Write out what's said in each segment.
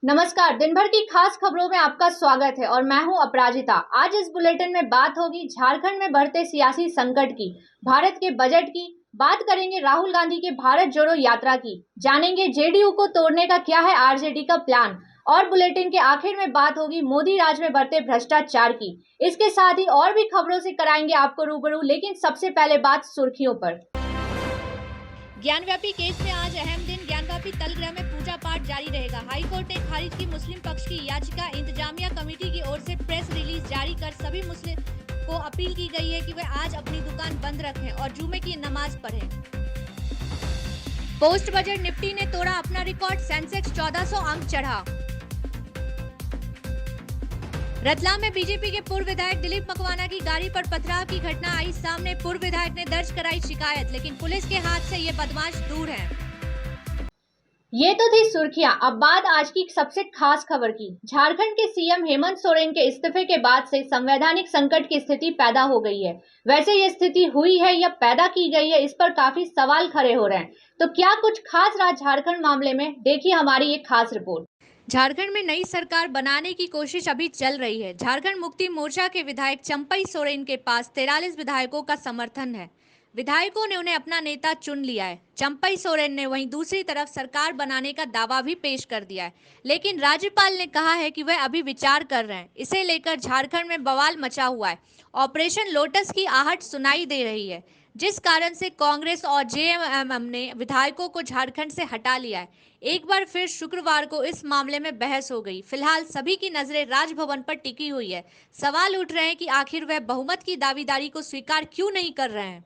नमस्कार। दिन भर की खास खबरों में आपका स्वागत है और मैं हूं अपराजिता। आज इस बुलेटिन में बात होगी झारखंड में बढ़ते सियासी संकट की, भारत के बजट की, बात करेंगे राहुल गांधी के भारत जोड़ो यात्रा की, जानेंगे जेडीयू को तोड़ने का क्या है आरजेडी का प्लान, और बुलेटिन के आखिर में बात होगी मोदी राज में बढ़ते भ्रष्टाचार की। इसके साथ ही और भी खबरों से कराएंगे आपको रूबरू, लेकिन सबसे पहले बात सुर्खियों पर। ज्ञानव्यापी केस में आज अहम दिन। ज्ञानव्यापी तलगृह में पूजा पाठ जारी रहेगा। हाईकोर्ट ने खारिज की मुस्लिम पक्ष की याचिका। इंतजामिया कमेटी की ओर से प्रेस रिलीज जारी कर सभी मुस्लिम को अपील की गई है कि वे आज अपनी दुकान बंद रखें और जुमे की नमाज पढ़ें। पोस्ट बजट निफ्टी ने तोड़ा अपना रिकॉर्ड, सेंसेक्स 1400 अंक चढ़ा। रतलाम में बीजेपी के पूर्व विधायक दिलीप मकवाना की गाड़ी पर पथराव की घटना आई सामने। पूर्व विधायक ने दर्ज कराई शिकायत, लेकिन पुलिस के हाथ से ये बदमाश दूर है। ये तो थी सुर्खियां। अब बात आज की सबसे खास खबर की। झारखंड के सीएम हेमंत सोरेन के इस्तीफे के बाद से संवैधानिक संकट की स्थिति पैदा हो गई है। वैसे ये स्थिति हुई है या पैदा की गई है, इस पर काफी सवाल खड़े हो रहे हैं। तो क्या कुछ खास रहा झारखंड मामले में, देखिए हमारी एक खास रिपोर्ट। झारखंड में नई सरकार बनाने की कोशिश अभी चल रही है। झारखंड मुक्ति मोर्चा के विधायक चंपई सोरेन के पास 43 विधायकों का समर्थन है। विधायकों ने उन्हें अपना नेता चुन लिया है। चंपई सोरेन ने वहीं दूसरी तरफ सरकार बनाने का दावा भी पेश कर दिया है, लेकिन राज्यपाल ने कहा है कि वह अभी विचार कर रहे हैं। इसे लेकर झारखंड में बवाल मचा हुआ है। ऑपरेशन लोटस की आहट सुनाई दे रही है, जिस कारण से कांग्रेस और जेएमएम ने विधायकों को झारखंड से हटा लिया है। एक बार फिर शुक्रवार को इस मामले में बहस हो गई। फिलहाल सभी की नजरें राजभवन पर टिकी हुई है। सवाल उठ रहे हैं कि आखिर वह बहुमत की दावेदारी को स्वीकार क्यों नहीं कर रहे हैं।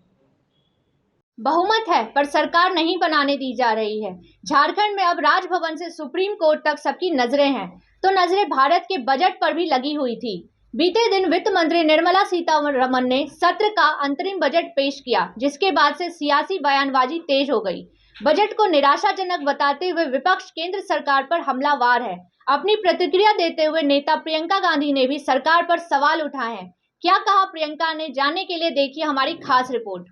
बहुमत है पर सरकार नहीं बनाने दी जा रही है। झारखंड में अब राजभवन से सुप्रीम कोर्ट तक सबकी नजरें हैं, तो नजरें भारत के बजट पर भी लगी हुई थी। बीते दिन वित्त मंत्री निर्मला सीतारमण ने सत्र का अंतरिम बजट पेश किया, जिसके बाद से सियासी बयानबाजी तेज हो गई। बजट को निराशाजनक बताते हुए विपक्ष केंद्र सरकार पर हमलावार है। अपनी प्रतिक्रिया देते हुए नेता प्रियंका गांधी ने भी सरकार पर सवाल उठाए हैं। क्या कहा प्रियंका ने, जानने के लिए देखिए हमारी खास रिपोर्ट।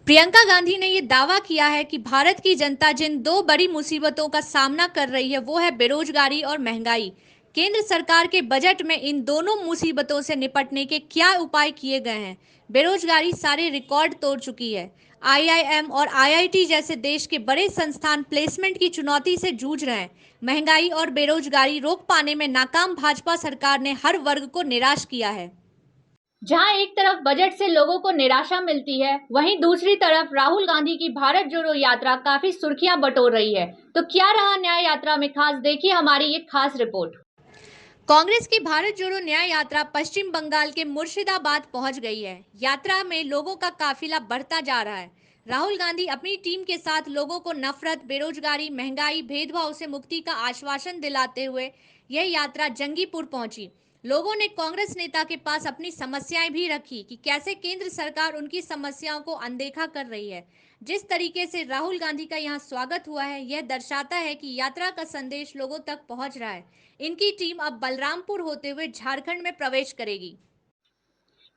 प्रियंका गांधी ने ये दावा किया है कि भारत की जनता जिन दो बड़ी मुसीबतों का सामना कर रही है वो है बेरोजगारी और महंगाई। केंद्र सरकार के बजट में इन दोनों मुसीबतों से निपटने के क्या उपाय किए गए हैं। बेरोजगारी सारे रिकॉर्ड तोड़ चुकी है। आईआईएम और आईआईटी जैसे देश के बड़े संस्थान प्लेसमेंट की चुनौती से जूझ रहे हैं। महंगाई और बेरोजगारी रोक पाने में नाकाम भाजपा सरकार ने हर वर्ग को निराश किया है। जहां एक तरफ बजट से लोगों को निराशा मिलती है, वहीं दूसरी तरफ राहुल गांधी की भारत जोड़ो यात्रा काफी सुर्खियां बटोर रही है। तो क्या रहा न्याय यात्रा में खास, देखिए हमारी एक खास रिपोर्ट। कांग्रेस की भारत जोड़ो न्याय यात्रा पश्चिम बंगाल के मुर्शिदाबाद पहुंच गई है। यात्रा में लोगों का काफिला बढ़ता जा रहा है। राहुल गांधी अपनी टीम के साथ लोगों को नफरत, बेरोजगारी, महंगाई, भेदभाव से मुक्ति का आश्वासन दिलाते हुए यह यात्रा जंगीपुर पहुंची। लोगों ने कांग्रेस नेता के पास अपनी समस्याएं भी रखी कि कैसे केंद्र सरकार उनकी समस्याओं को अनदेखा कर रही है। जिस तरीके से राहुल गांधी का यहां स्वागत हुआ है, यह दर्शाता है कि यात्रा का संदेश लोगों तक पहुंच रहा है। इनकी टीम अब बलरामपुर होते हुए झारखंड में प्रवेश करेगी।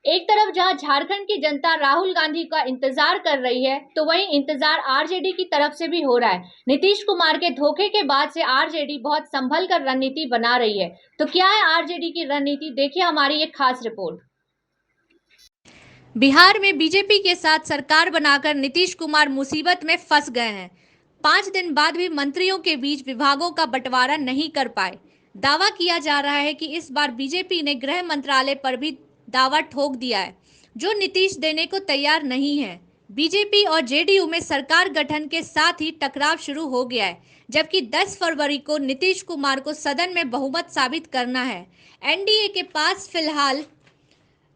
एक तरफ जहां झारखंड की जनता राहुल गांधी का इंतजार कर रही है, तो वहीं इंतजार आरजेडी की तरफ से भी हो रहा है। नीतीश कुमार के धोखे के बाद से आरजेडी बहुत संभल कर रणनीति बना रही है। तो क्या है आरजेडी की रणनीति, देखिए हमारी एक खास रिपोर्ट। बिहार में बीजेपी के साथ सरकार बनाकर नीतीश कुमार मुसीबत में फंस गए हैं। 5 दिन बाद भी मंत्रियों के बीच विभागों का बंटवारा नहीं कर पाए। दावा किया जा रहा है कि इस बार बीजेपी ने गृह मंत्रालय पर भी दावा ठोक दिया है, जो नीतीश देने को तैयार नहीं है। बीजेपी और जेडीयू में सरकार गठन के साथ ही टकराव शुरू हो गया है, जबकि 10 फरवरी को नीतीश कुमार को सदन में बहुमत साबित करना है। एनडीए के पास फिलहाल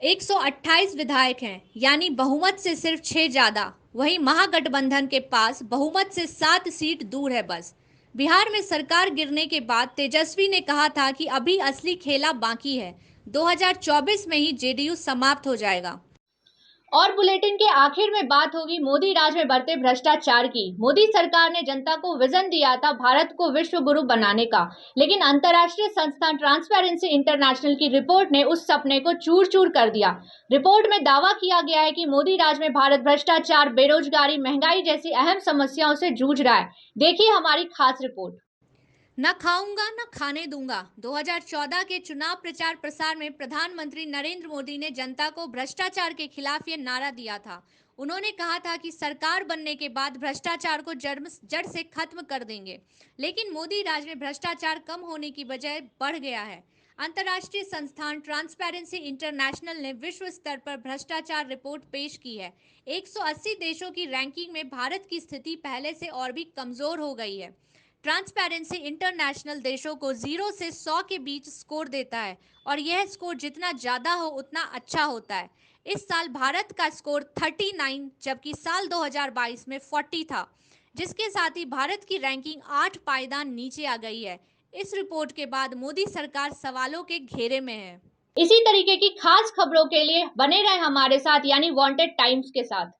128 विधायक हैं, यानी बहुमत से सिर्फ 6 ज्यादा। वहीं महागठबंधन के पास बहुमत से 7 सीट दूर है बस। बिहार में सरकार गिरने के बाद तेजस्वी ने कहा था कि अभी असली खेला बाकी है, 2024 में ही जेडीयू समाप्त हो जाएगा। और बुलेटिन के आखिर में बात होगी मोदी राज में बढ़ते भ्रष्टाचार की। मोदी सरकार ने जनता को विजन दिया था भारत को विश्व गुरु बनाने का, लेकिन अंतर्राष्ट्रीय संस्थान ट्रांसपेरेंसी इंटरनेशनल की रिपोर्ट ने उस सपने को चूर चूर कर दिया। रिपोर्ट में दावा किया गया है कि मोदी राज में भारत भ्रष्टाचार, बेरोजगारी, महंगाई जैसी अहम समस्याओं से जूझ रहा है। देखिए हमारी खास रिपोर्ट। न खाऊंगा न खाने दूंगा। 2014 के चुनाव प्रचार प्रसार में प्रधानमंत्री नरेंद्र मोदी ने जनता को भ्रष्टाचार के खिलाफ ये नारा दिया था। उन्होंने कहा था कि सरकार बनने के बाद भ्रष्टाचार को जड़ से खत्म कर देंगे। लेकिन मोदी राज में भ्रष्टाचार कम होने की बजाय बढ़ गया है। अंतर्राष्ट्रीय संस्थान ट्रांसपेरेंसी इंटरनेशनल ने विश्व स्तर पर भ्रष्टाचार रिपोर्ट पेश की है। 180 देशों की रैंकिंग में भारत की स्थिति पहले से और भी कमजोर हो गई है। ट्रांसपेरेंसी इंटरनेशनल देशों को 0 से 100 के बीच स्कोर देता है और यह स्कोर जितना ज़्यादा हो उतना अच्छा होता है। इस साल भारत का स्कोर 39 जबकि साल 2022 में 40 था, जिसके साथ ही भारत की रैंकिंग 8 पायदान नीचे आ गई है। इस रिपोर्ट के बाद मोदी सरकार सवालों के घेरे में है। इसी तरीके की खास खबरों के लिए बने रहे हमारे साथ यानी वांटेड टाइम्स के साथ।